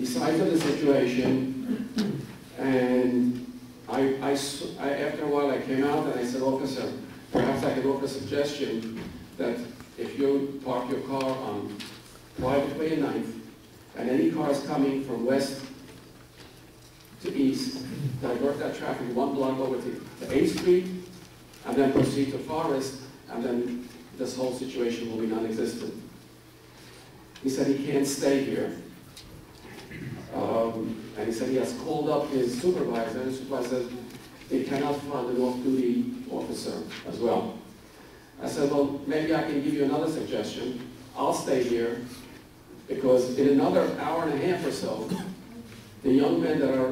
decided the situation, and after a while I came out and I said, officer, perhaps I could offer a suggestion that if you park your car on Private Way and 9th, and any cars coming from west to east, divert that traffic one block over to 8th Street, and then proceed to Forest, and then this whole situation will be non-existent. He said he can't stay here. And he said he has called up his supervisor, and the supervisor said they cannot find an off-duty officer as well. I said, well, maybe I can give you another suggestion. I'll stay here, because in another hour and a half or so, the young men that are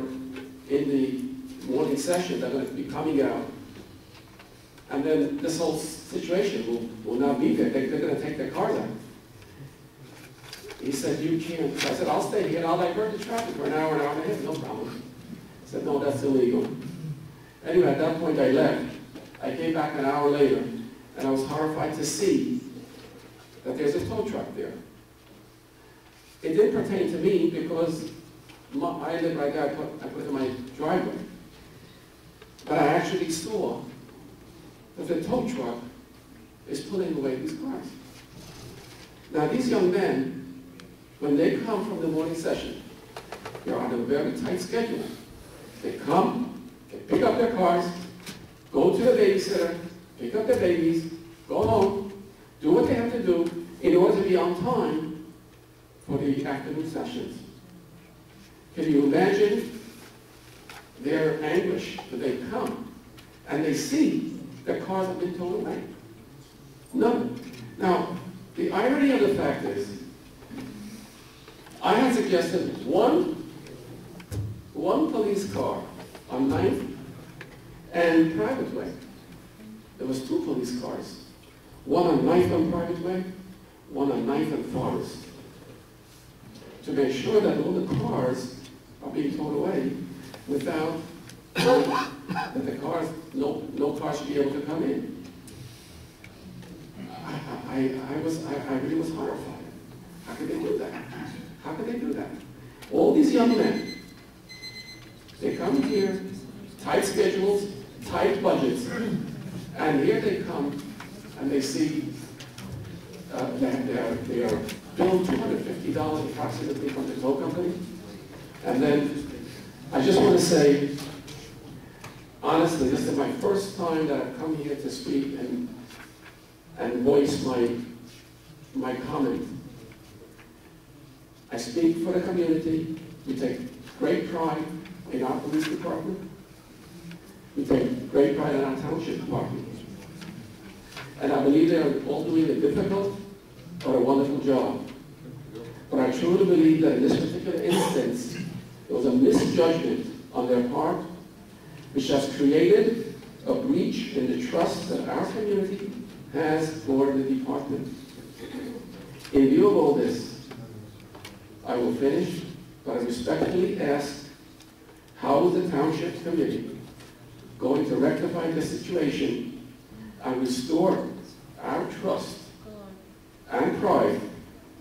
in the morning session, they're going to be coming out, and then this whole situation will not be there. They're going to take their cars out. He said, you can't. I said, I'll stay here and I'll divert the traffic for an hour and a half, no problem. He said, no, that's illegal. Anyway, at that point I left. I came back an hour later, and I was horrified to see that there's a tow truck there. It didn't pertain to me because I live right there, I put it in my driveway. But I actually saw that the tow truck is pulling away these cars. Now these young men, when they come from the morning session, they're on a very tight schedule. They come, they pick up their cars, go to the babysitter, pick up their babies, go home, do what they have to do in order to be on time for the afternoon sessions. Can you imagine their anguish when they come and they see their cars have been towed away? None. Now, the irony of the fact is, I had suggested one police car on 9th and Private Way. There was 2 police cars. One on 9th on Private Way, one on 9th and Forest. To make sure that all the cars are being towed away without that the cars, no car should be able to come in. I really was horrified. How could they do that? How could they do that? All these young men, they come here, tight schedules, tight budgets, and here they come and they see that they are billed $250 approximately from the tow company. And then I just want to say, honestly, this is my first time that I've come here to speak and voice my comment. I speak for the community. We take great pride in our police department. We take great pride in our township department. And I believe they are all doing a difficult but a wonderful job. But I truly believe that in this particular instance, there was a misjudgment on their part, which has created a breach in the trust that our community has for the department. In view of all this, I will finish, but I respectfully ask, how is the Township Committee going to rectify the situation and restore our trust and pride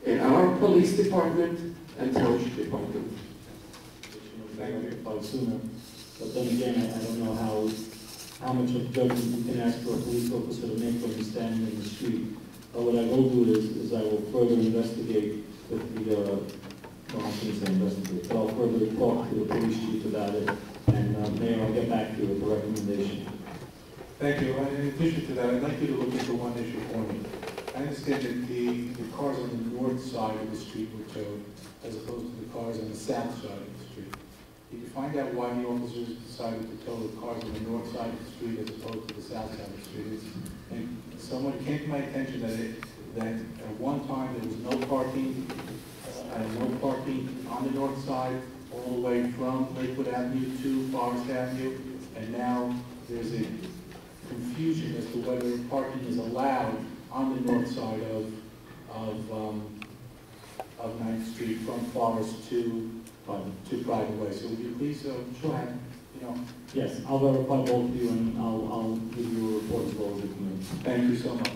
in our police department and township department? Thank you. Sooner. But then again, I don't know how much of judgment you can ask for a police officer to make when he's standing in the street. But what I will do is I will further investigate with the, well, I shouldn't say investigate, but I'll further talk to the police chief about it, and Mayor, I'll get back to you with a recommendation. Thank you. And in addition to that, I'd like you to look into one issue for me. I understand that the cars on the north side of the street were towed, as opposed to the cars on the south side of the street. Did you find out why the officers decided to tow the cars on the north side of the street as opposed to the south side of the street? And someone came to my attention that at one time there was no parking on the north side all the way from Lakewood Avenue to Forest Avenue, and now there's a confusion as to whether parking is allowed on the north side of 9th Street from Forest to Private Way. So would you please, Yes, I'll verify both of you, and I'll give you a report as well as the committee. Thank you so much.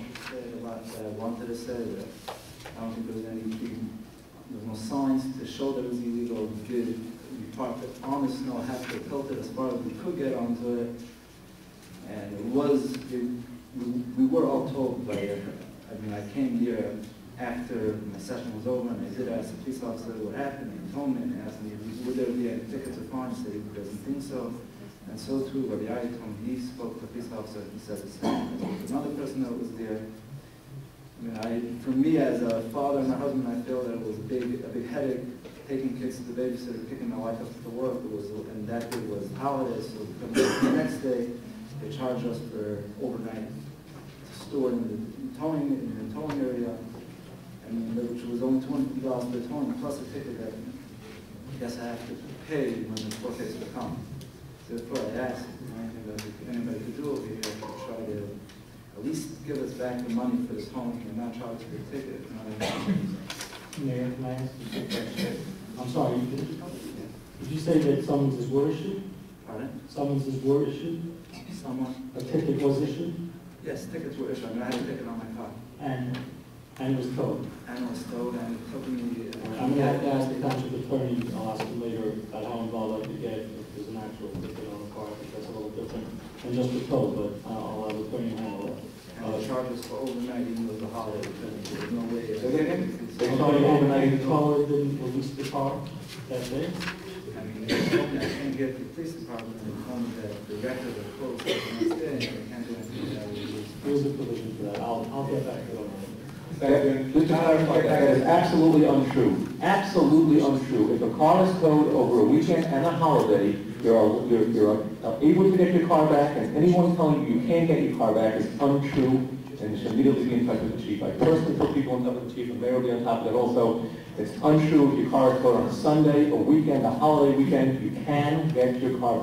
I wanted to say that I don't think there's anything there was no signs to show that it was illegal. We parked it on the snow, had to tilt it as far as we could get onto it. And we were all told by, I came here after my session was over, and I did ask the police officer what happened, and he told me, and asked me, would there be any tickets or fines? He said he doesn't think so. And so too, Rabbi Yai told me, he spoke to the police officer, and he said the same. Another person that was there, for me as a father and a husband, I feel that it was a big headache taking kids to the babysitter, picking my wife up to work. And that day was holiday, so the next day they charged us for overnight stored in the towing area, which was only $20 per towing plus a ticket that I guess I have to pay when the court case will come. So therefore I asked, anything that anybody could do over here to try to at least give us back the money for this towing and not charge for the ticket. Mayor, can I ask you a question? I'm sorry, did you say that summonses were issued? Pardon? Summonses were issued? Someone? A ticket was issued? Yes, tickets were issued. I had a ticket on my car. And it was towed? And it was towed, and it took me... I'm going to have to ask the township attorney, I'll ask him later, about how involved I could get if there's an actual ticket on the car. I think that's a little different than just the tow, but I'll have the attorney handle that. And the charges for overnight, even though it was a holiday, because there was no way... They charged overnight, the caller didn't release the car that day? They told me I can't get the police department, and they told me that the records are closed the next day, and they can't do anything with that. There's a provision for that. I'll get back to it on Just to clarify, that is absolutely untrue. Absolutely untrue. If a car is towed over a weekend and a holiday, you're able to get your car back, and anyone telling you you can't get your car back is untrue, and you should immediately be in touch with the chief. I personally put people in touch with the chief, and they will be on top of that also. It's untrue if your car is towed on a Sunday, a weekend, a holiday weekend, you can get your car back.